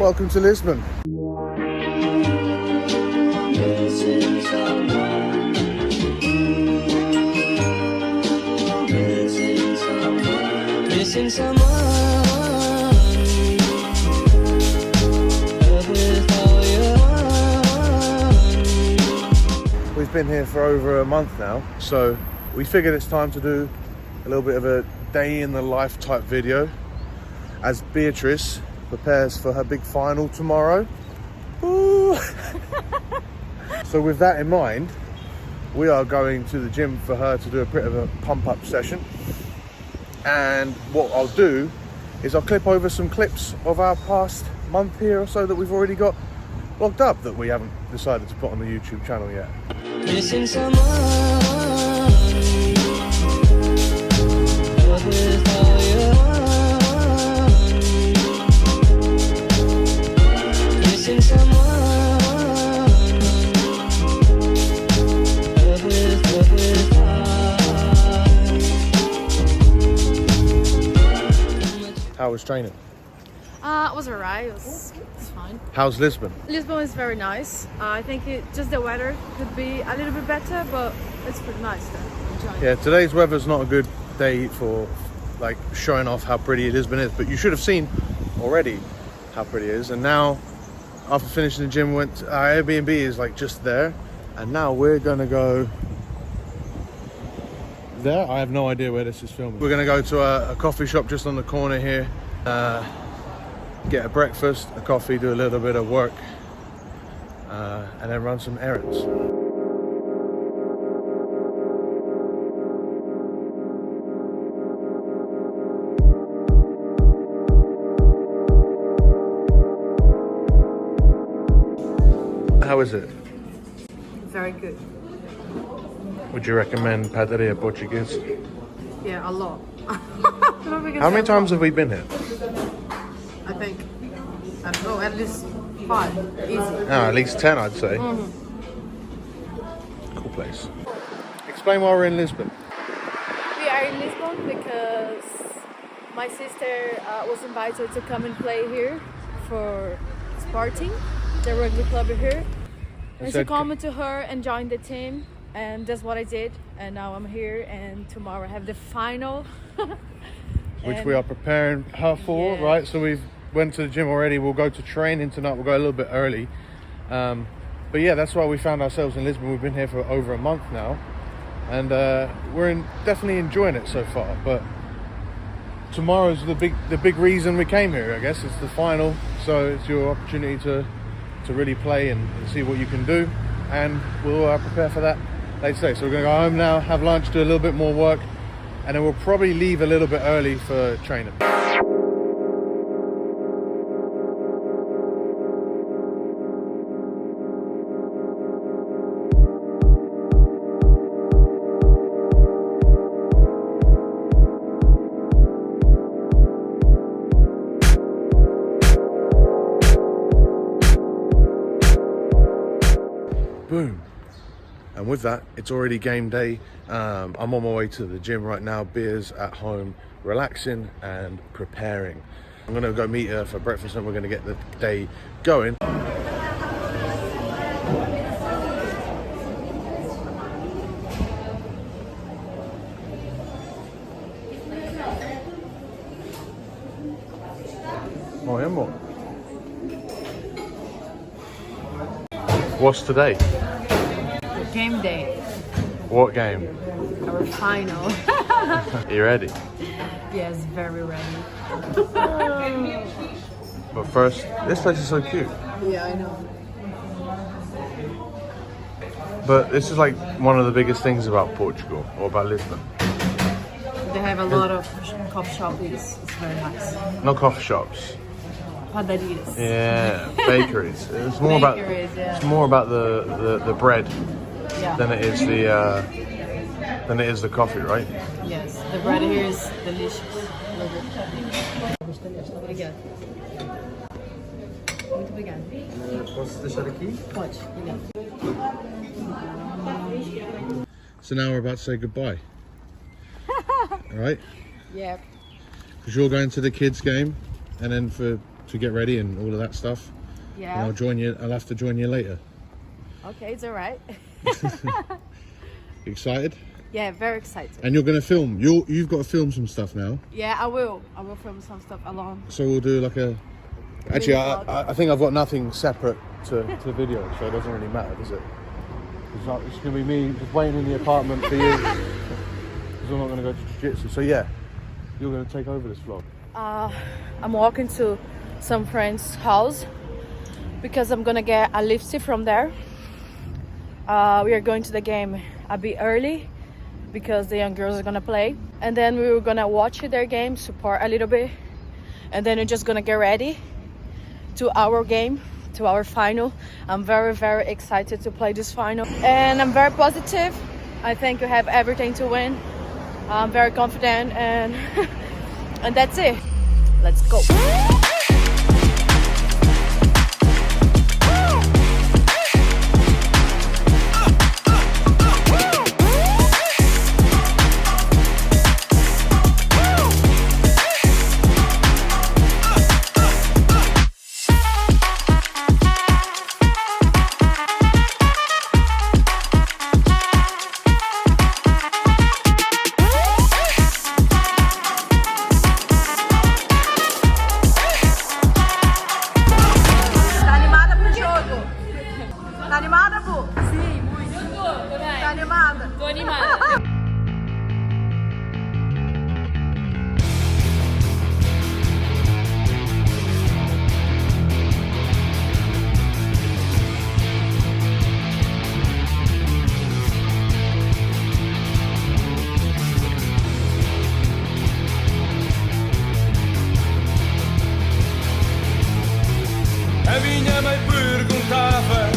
Welcome to Lisbon. Missing someone. We've been here for over a month now, so we figured it's time to do a little bit of a day in the life type video as Beatrice prepares for her big final tomorrow. Ooh. So with that in mind, we are going to the gym for her to do a bit of a pump up session. And what I'll do is I'll clip over some clips of our past month here or so that we've already got locked up that we haven't decided to put on the YouTube channel yet. Missing someone. Missing someone. How was training? It was alright. It's fine. How's Lisbon? Lisbon is very nice. I think just the weather could be a little bit better, but it's pretty nice though. Enjoying. Yeah, today's weather's not a good day for like showing off how pretty Lisbon is, but you should have seen already how pretty it is. And now, after finishing the gym, went our Airbnb is like just there, and now we're gonna go there. I have no idea where this is filming. We're gonna go to a coffee shop just on the corner here, get a breakfast, a coffee, do a little bit of work, and then run some errands. How is it? Very good. Would you recommend Padaria Portuguese? Yeah, a lot. How many times have we been here? I think, I don't know, at least 5. Easy. No, at least 10, I'd say. Cool place. Explain why we're in Lisbon. We are in Lisbon because my sister was invited to come and play here for Sporting, the rugby club here. And she called me to her and joined the team, and that's what I did. And now I'm here, and tomorrow I have the final. Which we are preparing her for, Yeah. right? So we've went to the gym already. We'll go to training tonight. We'll go a little bit early. But yeah, that's why we found ourselves in Lisbon. We've been here for over a month now. And we're definitely enjoying it so far. But tomorrow's the big reason we came here, I guess. It's the final. So it's your opportunity to really play and see what you can do. And we'll prepare for that later today. So we're going to go home now, have lunch, do a little bit more work. And then we'll probably leave a little bit early for training. Boom. And with that, it's already game day. I'm on my way to the gym right now. Beer's at home, relaxing and preparing. I'm gonna go meet her for breakfast and we're gonna get the day going. Oh, amor. What's today? Game day. What game? Our final. Are you ready? Yes, very ready. But first, this place is so cute. Yeah, I know. But this is like one of the biggest things about Portugal or about Lisbon. They have a lot of coffee shops. It's very nice. No coffee shops. Padarias. Yeah, bakeries. It's more about yeah. it's more about the bread Yeah. than it is the coffee, right? Yes, the bread here is delicious. Obrigada. Muito obrigada. Posso deixar aqui? Pode, obrigada. So now we're about to say goodbye. All right? Yeah. Because you're going to the kids' game, and then for to get ready and all of that stuff. Yeah. And I'll join you. I'll have to join you later. Okay, it's alright. You excited? Yeah, very excited. And you're going to film. You've got to film some stuff now. Yeah, I will film some stuff alone. So we'll do like a. Actually, vlog. I think I've got nothing separate to video, so it doesn't really matter, does it? It's going to be me just waiting in the apartment for you. Because I'm not going to go to jiu-jitsu. So yeah, you're going to take over this vlog. I'm walking to some friend's house because I'm gonna get a lifty from there. We are going to the game a bit early because the young girls are gonna play, and then we were gonna watch their game, support a little bit, and then we're just gonna get ready to our game, to our final. I'm very, very excited to play this final, and I'm very positive. I think we have everything to win. I'm very confident, and and that's it. Let's go. Tá animada, Bu? Sim, muito. Eu tô tá animada? Tô animada. A minha mãe perguntava,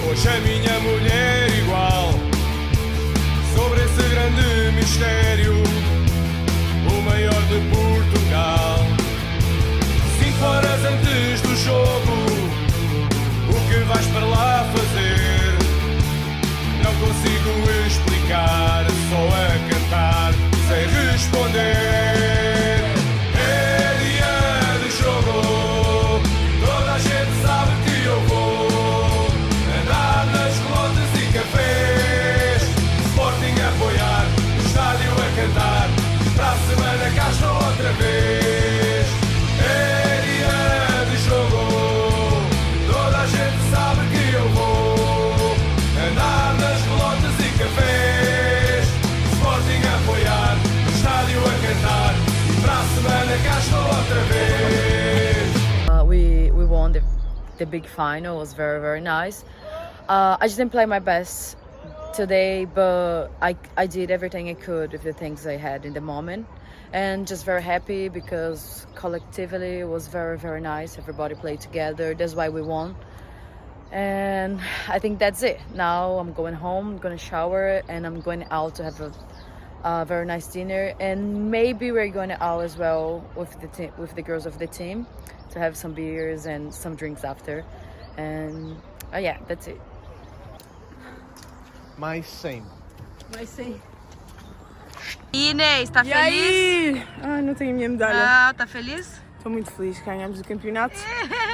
hoje a minha mulher igual, sobre esse grande mistério, o maior de Portugal. 5 horas antes do jogo, o que vais para lá fazer? Não consigo explicar, só a cantar, sem responder. É dia de jogo, toda a gente sabe que eu vou andar nas colotas e cafés, Sporting a apoiar, no estádio a cantar, para a semana cá estou outra vez. É dia de jogo, toda a gente sabe que eu vou andar nas colotas e cafés, Sporting a apoiar, no estádio a cantar, para a semana cá estou outra vez. We won the big final. It was very, very nice. I didn't play my best today, but I did everything I could with the things I had in the moment, and just very happy because collectively it was very, very nice. Everybody played together. That's why we won, and I think that's it. Now I'm going home, I'm gonna shower, and I'm going out to have a very nice dinner, and maybe we're going out as well with the girls of the team to have some beers and some drinks after, and yeah, that's it. My sim. Vai sim. Inês, tá E feliz? aí? Ai, não tenho a minha medalha. Ah, tá feliz? Estou muito feliz, ganhamos o campeonato.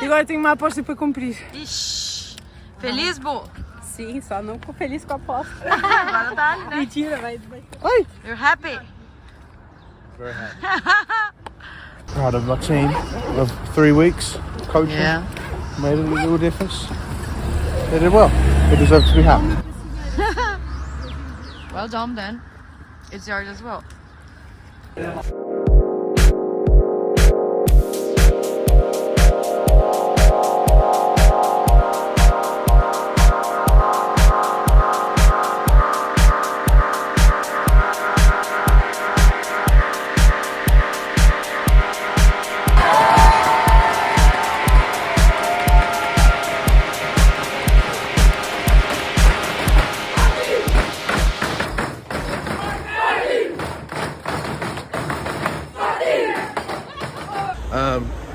E agora tenho uma aposta para cumprir. Ixi, feliz, Bu? Sim, só não fico feliz com a aposta. Agora tá, né? Mentira, vai. Oi! You're happy? Very happy. Proud of my team of 3 weeks coaching. Yeah. Made a little difference. They did well. They deserve to be happy. Well done then. It's yours as well.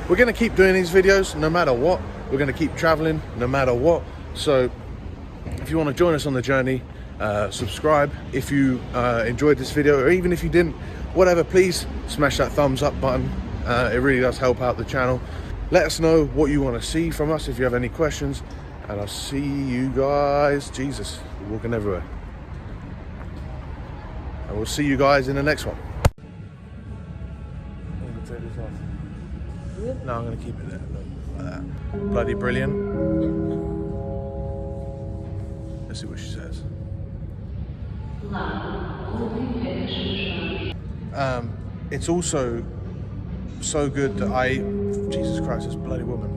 We're going to keep doing these videos no matter what. We're going to keep traveling no matter what. So if you want to join us on the journey, subscribe. If you enjoyed this video, or even if you didn't, whatever, please smash that thumbs up button. It really does help out the channel. Let us know what you want to see from us if you have any questions, and I'll see you guys. Jesus, we're walking everywhere. And we'll see you guys in the next one. I'm going to take this off. No, I'm going to keep it there. Look, like that. Bloody brilliant. Let's see what she says. It's also so good that Jesus Christ, this bloody woman.